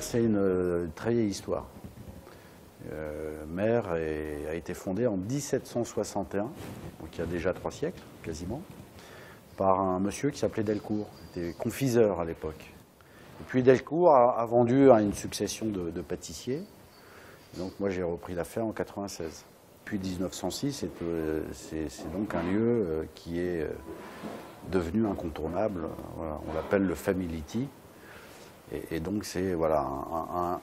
c'est une très vieille histoire. Mers a été fondée en 1761, donc il y a déjà 3 siècles, quasiment, par un monsieur qui s'appelait Delcourt, qui était confiseur à l'époque. Et puis Delcourt a vendu à une succession de pâtissiers. Donc moi j'ai repris l'affaire en 96. Puis 1906, c'est donc un lieu qui est devenu incontournable. Voilà, on l'appelle le Family Tea. Et donc c'est voilà,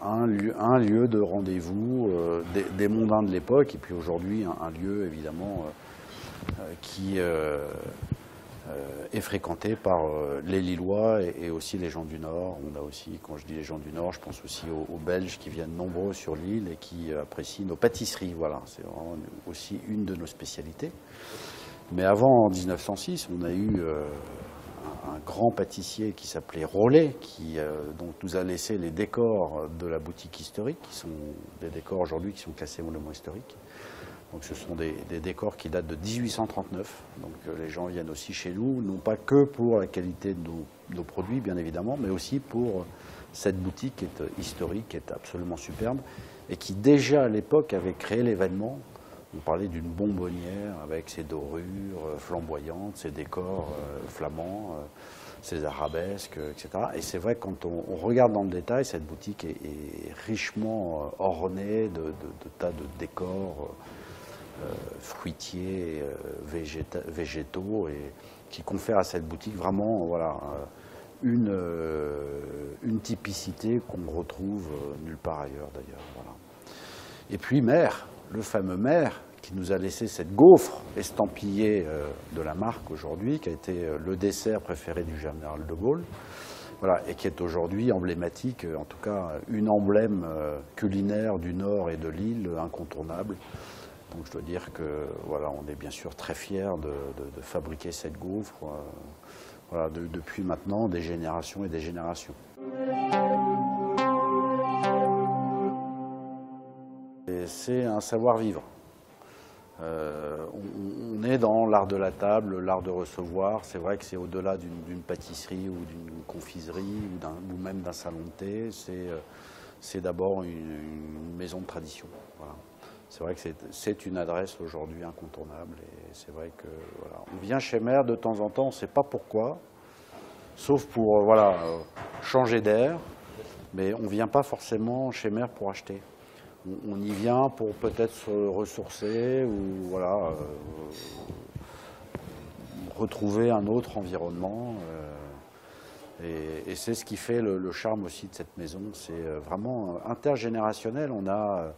un lieu de rendez-vous des mondains de l'époque, et puis aujourd'hui un lieu évidemment qui est fréquenté par les Lillois et aussi les gens du Nord. On a aussi, quand je dis les gens du Nord, je pense aussi aux Belges qui viennent nombreux sur l'île et qui apprécient nos pâtisseries. Voilà, c'est vraiment aussi une de nos spécialités. Mais avant, en 1906, on a eu un grand pâtissier qui s'appelait Rollet, qui donc nous a laissé les décors de la boutique historique, qui sont des décors aujourd'hui qui sont classés monuments historiques. Donc ce sont des décors qui datent de 1839. Donc les gens viennent aussi chez nous, non pas que pour la qualité de nos produits, bien évidemment, mais aussi pour cette boutique qui est historique, qui est absolument superbe, et qui déjà à l'époque avait créé l'événement. On parlait d'une bonbonnière avec ses dorures flamboyantes, ses décors flamands, ses arabesques, etc. Et c'est vrai que quand on regarde dans le détail, cette boutique est richement ornée de tas de décors fruitiers, végétaux, et qui confèrent à cette boutique vraiment voilà, une typicité qu'on ne retrouve nulle part ailleurs d'ailleurs. Voilà. Et puis Mers, le fameux Mers, qui nous a laissé cette gaufre estampillée de la marque aujourd'hui, qui a été le dessert préféré du général de Gaulle, voilà, et qui est aujourd'hui emblématique, en tout cas une emblème culinaire du Nord et de l'île incontournable. Donc je dois dire que voilà, on est bien sûr très fiers de fabriquer cette gaufre voilà, depuis maintenant des générations et des générations. C'est un savoir-vivre. On est dans l'art de la table, l'art de recevoir. C'est vrai que c'est au-delà d'une pâtisserie ou d'une confiserie ou même d'un salon de thé. C'est d'abord une maison de tradition. Voilà. C'est vrai que c'est une adresse aujourd'hui incontournable. Et c'est vrai que voilà, on vient chez Mers de temps en temps, on ne sait pas pourquoi, sauf pour voilà, changer d'air. Mais on ne vient pas forcément chez Mers pour acheter. On y vient pour peut-être se ressourcer ou voilà, retrouver un autre environnement. Et c'est ce qui fait le charme aussi de cette maison. C'est vraiment intergénérationnel. On a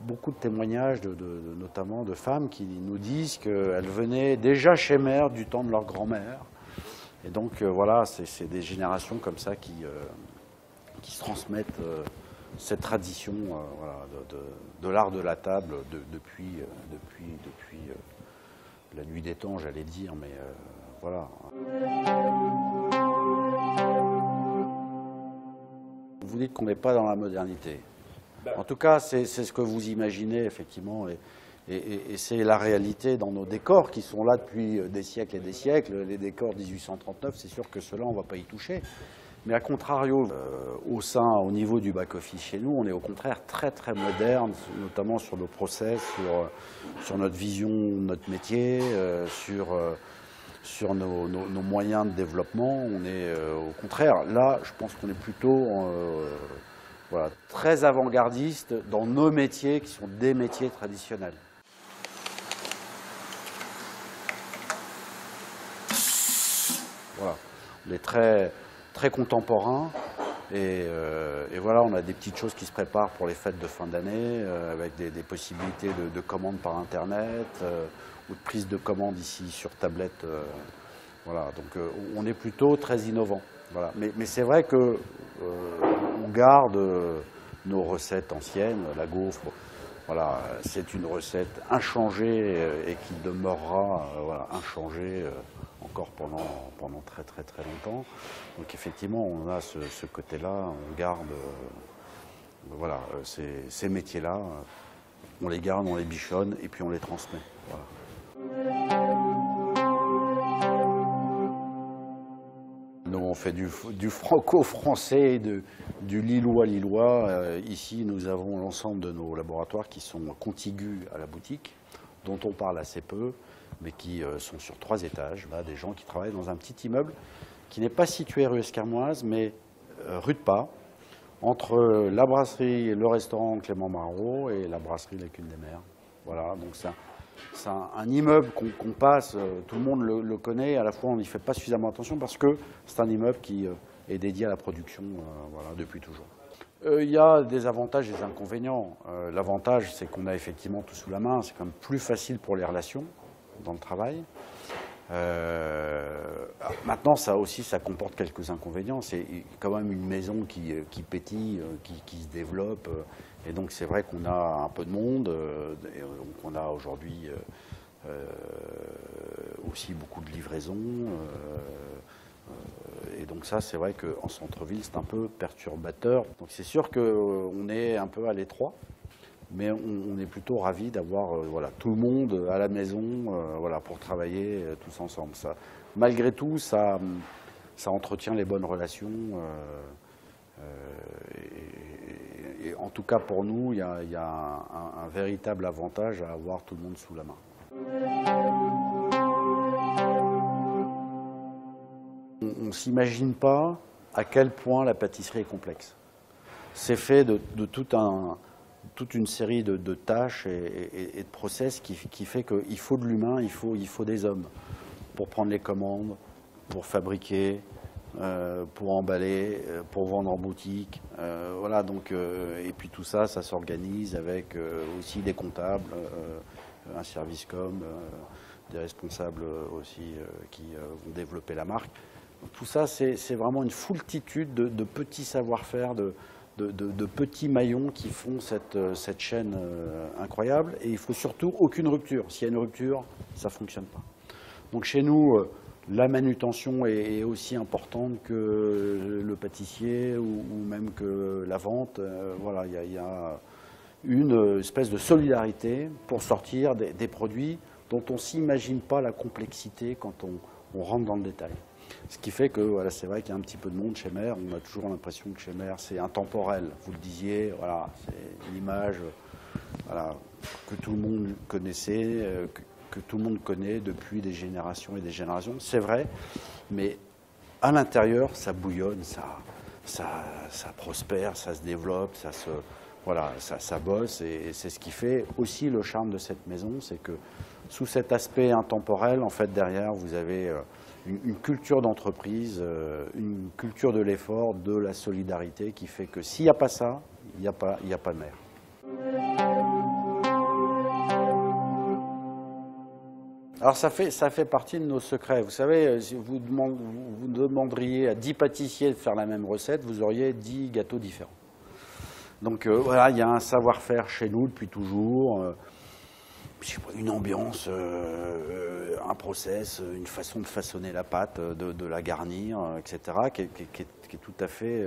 beaucoup de témoignages, notamment de femmes qui nous disent qu'elles venaient déjà chez Mers du temps de leur grand-mère. Et donc voilà, c'est des générations comme ça qui se transmettent cette tradition voilà, de l'art de la table depuis la nuit des temps, j'allais dire, mais voilà. Vous dites qu'on n'est pas dans la modernité. En tout cas, c'est ce que vous imaginez, effectivement, et c'est la réalité dans nos décors qui sont là depuis des siècles et des siècles. Les décors 1839, c'est sûr que ceux-là, on ne va pas y toucher. Mais à contrario, au niveau du back-office chez nous, on est au contraire très très moderne, notamment sur nos process, sur notre vision de notre métier, sur nos moyens de développement. On est au contraire, là, je pense qu'on est plutôt voilà, très avant-gardiste dans nos métiers qui sont des métiers traditionnels. Voilà, on est très contemporain et voilà, on a des petites choses qui se préparent pour les fêtes de fin d'année avec des possibilités de commandes par internet ou de prise de commande ici sur tablette. Voilà, donc on est plutôt très innovant. Voilà. Mais c'est vrai que on garde nos recettes anciennes, la gaufre. Voilà, c'est une recette inchangée et qui demeurera voilà, inchangée encore pendant très très très longtemps. Donc effectivement, on a ce côté-là, on garde voilà, ces métiers-là, on les garde, on les bichonne et puis on les transmet. Voilà. Nous, on fait du franco-français, du lillois-lillois. Ici, nous avons l'ensemble de nos laboratoires qui sont contigus à la boutique, dont on parle assez peu, mais qui sont sur 3 étages. Là, des gens qui travaillent dans un petit immeuble qui n'est pas situé rue Escarmoise, mais rue de Pas, entre la brasserie et le restaurant Clément Marot et la brasserie Lacune des Mers. Voilà, donc c'est un immeuble qu'on passe, tout le monde le connaît, à la fois on n'y fait pas suffisamment attention parce que c'est un immeuble qui est dédié à la production voilà, depuis toujours. Il y a des avantages et des inconvénients. L'avantage, c'est qu'on a effectivement tout sous la main, c'est quand même plus facile pour les relations dans le travail. Maintenant, ça aussi, ça comporte quelques inconvénients. C'est quand même une maison qui pétille, qui se développe. Et donc, c'est vrai qu'on a un peu de monde. Et on a aujourd'hui aussi beaucoup de livraisons. Et donc ça, c'est vrai qu'en centre-ville, c'est un peu perturbateur. Donc c'est sûr qu'on est un peu à l'étroit. Mais on est plutôt ravis d'avoir voilà, tout le monde à la maison voilà, pour travailler tous ensemble. Ça, malgré tout, ça entretient les bonnes relations. Et en tout cas, pour nous, il y a un véritable avantage à avoir tout le monde sous la main. On ne s'imagine pas à quel point la pâtisserie est complexe. C'est fait de toute une série de tâches et de process qui fait qu'il faut de l'humain, il faut des hommes pour prendre les commandes, pour fabriquer, pour emballer, pour vendre en boutique. Voilà, donc, et puis tout ça, ça s'organise avec aussi des comptables, un service com, des responsables aussi qui vont développer la marque. Donc, tout ça, c'est vraiment une foultitude de petits savoir-faire, de petits maillons qui font cette chaîne incroyable. Et il ne faut surtout aucune rupture. S'il y a une rupture, ça ne fonctionne pas. Donc chez nous, la manutention est aussi importante que le pâtissier ou même que la vente. Voilà, il y a une espèce de solidarité pour sortir des produits dont on ne s'imagine pas la complexité quand on rentre dans le détail. Ce qui fait que voilà, c'est vrai qu'il y a un petit peu de monde chez Mère. On a toujours l'impression que chez Mère, c'est intemporel. Vous le disiez, voilà, c'est une image voilà, que tout le monde connaissait, que tout le monde connaît depuis des générations et des générations. C'est vrai, mais à l'intérieur, ça bouillonne, ça prospère, ça se développe, voilà, ça bosse. Et c'est ce qui fait aussi le charme de cette maison, c'est que sous cet aspect intemporel, en fait, derrière, vous avez une culture d'entreprise, une culture de l'effort, de la solidarité qui fait que s'il n'y a pas ça, il n'y a pas de Mère. Alors ça fait partie de nos secrets. Vous savez, si vous demanderiez à 10 pâtissiers de faire la même recette, vous auriez 10 gâteaux différents. Donc voilà, il y a un savoir-faire chez nous depuis toujours. Une ambiance, un process, une façon de façonner la pâte, de la garnir, etc., qui est tout à fait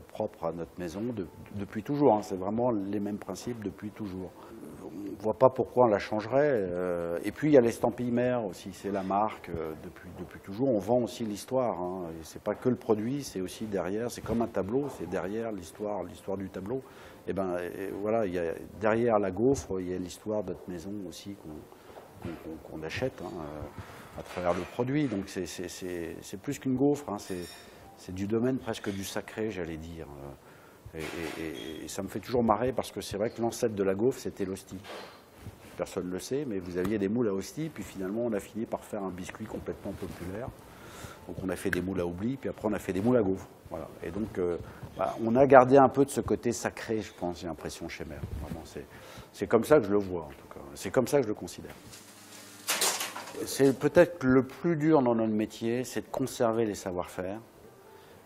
propre à notre maison depuis toujours. Hein. C'est vraiment les mêmes principes depuis toujours. On ne voit pas pourquoi on la changerait. Et puis il y a l'estampille Mère aussi, c'est la marque depuis toujours. On vend aussi l'histoire. Hein. Ce n'est pas que le produit, c'est aussi derrière. C'est comme un tableau, c'est derrière l'histoire du tableau. Et ben voilà, derrière la gaufre, il y a l'histoire de notre maison aussi qu'on achète hein, à travers le produit. Donc c'est plus qu'une gaufre, hein, c'est du domaine presque du sacré, j'allais dire. Et ça me fait toujours marrer parce que c'est vrai que l'ancêtre de la gaufre, c'était l'hostie. Personne ne le sait, mais vous aviez des moules à hostie, puis finalement on a fini par faire un biscuit complètement populaire. Donc on a fait des moules à oubli, puis après on a fait des moules à gaufres. Voilà. Et donc on a gardé un peu de ce côté sacré, je pense, j'ai l'impression chez Mère. C'est comme ça que je le vois, en tout cas. C'est comme ça que je le considère. C'est peut-être le plus dur dans notre métier, c'est de conserver les savoir-faire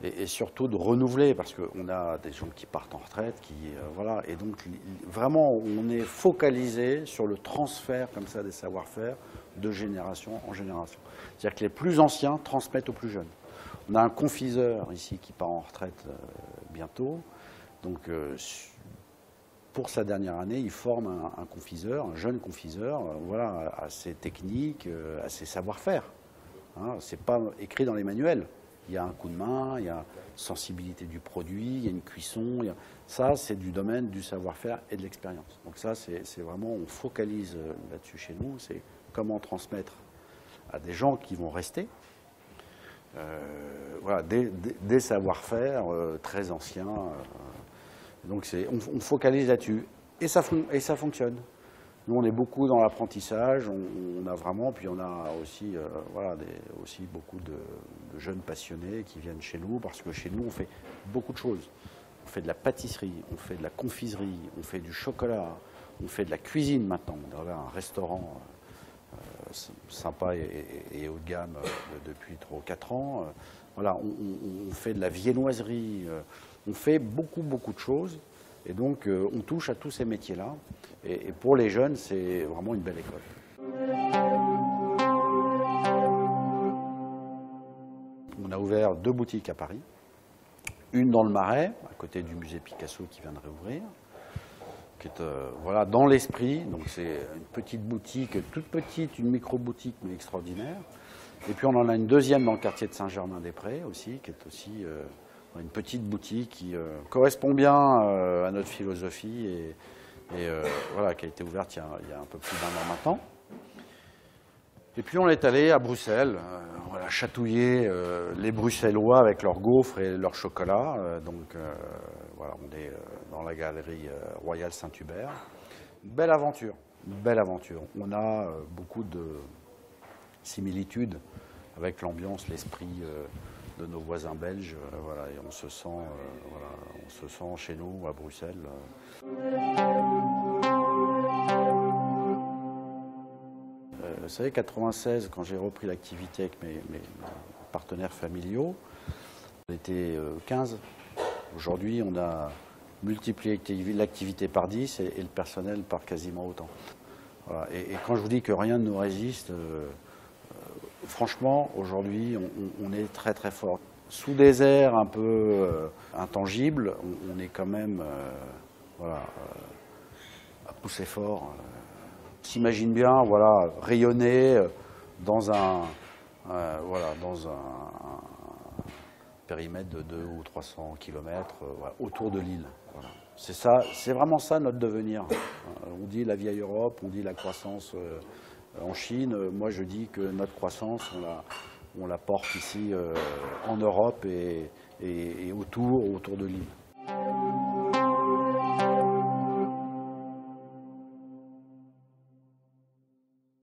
et surtout de renouveler, parce qu'on a des gens qui partent en retraite, voilà. Et donc vraiment, on est focalisé sur le transfert comme ça des savoir-faire de génération en génération. C'est-à-dire que les plus anciens transmettent aux plus jeunes. On a un confiseur ici qui part en retraite bientôt. Donc, pour sa dernière année, il forme un confiseur, un jeune confiseur, voilà, à ses techniques, à ses savoir-faire. Hein, ce n'est pas écrit dans les manuels. il y a un coup de main, il y a sensibilité du produit, il y a une cuisson. Ça, c'est du domaine du savoir-faire et de l'expérience. Donc ça, c'est vraiment, on focalise là-dessus chez nous, c'est comment transmettre à des gens qui vont rester voilà, des savoir-faire très anciens. Donc on focalise là-dessus et ça fonctionne. Nous, on est beaucoup dans l'apprentissage, on a vraiment, puis on a aussi, voilà, aussi beaucoup de jeunes passionnés qui viennent chez nous, parce que chez nous, on fait beaucoup de choses. On fait de la pâtisserie, on fait de la confiserie, on fait du chocolat, on fait de la cuisine maintenant. On a un restaurant sympa et haut de gamme depuis 3 ou 4 ans. Voilà, on fait de la viennoiserie, on fait beaucoup de choses. Et donc, on touche à tous ces métiers-là. Et pour les jeunes, c'est vraiment une belle école. On a ouvert 2 boutiques à Paris. Une dans le Marais, à côté du musée Picasso qui vient de réouvrir, qui est voilà, dans l'esprit. Donc, c'est une petite boutique, toute petite, une micro-boutique, mais extraordinaire. Et puis, on en a une deuxième dans le quartier de Saint-Germain-des-Prés aussi, qui est aussi une petite boutique qui correspond bien à notre philosophie et voilà, qui a été ouverte il y a un peu plus d'1 an maintenant. Et puis on est allé à Bruxelles, voilà, chatouiller les Bruxellois avec leurs gaufres et leur chocolat. Voilà, on est dans la galerie Royale Saint-Hubert. Belle aventure, belle aventure. On a beaucoup de similitudes avec l'ambiance, l'esprit de nos voisins belges, voilà, et on se sent chez nous à Bruxelles. Vous savez, 96, quand j'ai repris l'activité avec mes partenaires familiaux, on était 15. Aujourd'hui, on a multiplié l'activité par 10 et le personnel par quasiment autant. Voilà. Et quand je vous dis que rien ne nous résiste, franchement, aujourd'hui, on est très fort. Sous des airs un peu intangibles, on est quand même voilà, à pousser fort. On s'imagine bien, voilà, rayonner dans un périmètre de 200 ou 300 km voilà, autour de l'île. Voilà. C'est vraiment ça notre devenir. On dit la vieille Europe, on dit la croissance en Chine. Moi, je dis que notre croissance, on la porte ici en Europe et autour de l'île.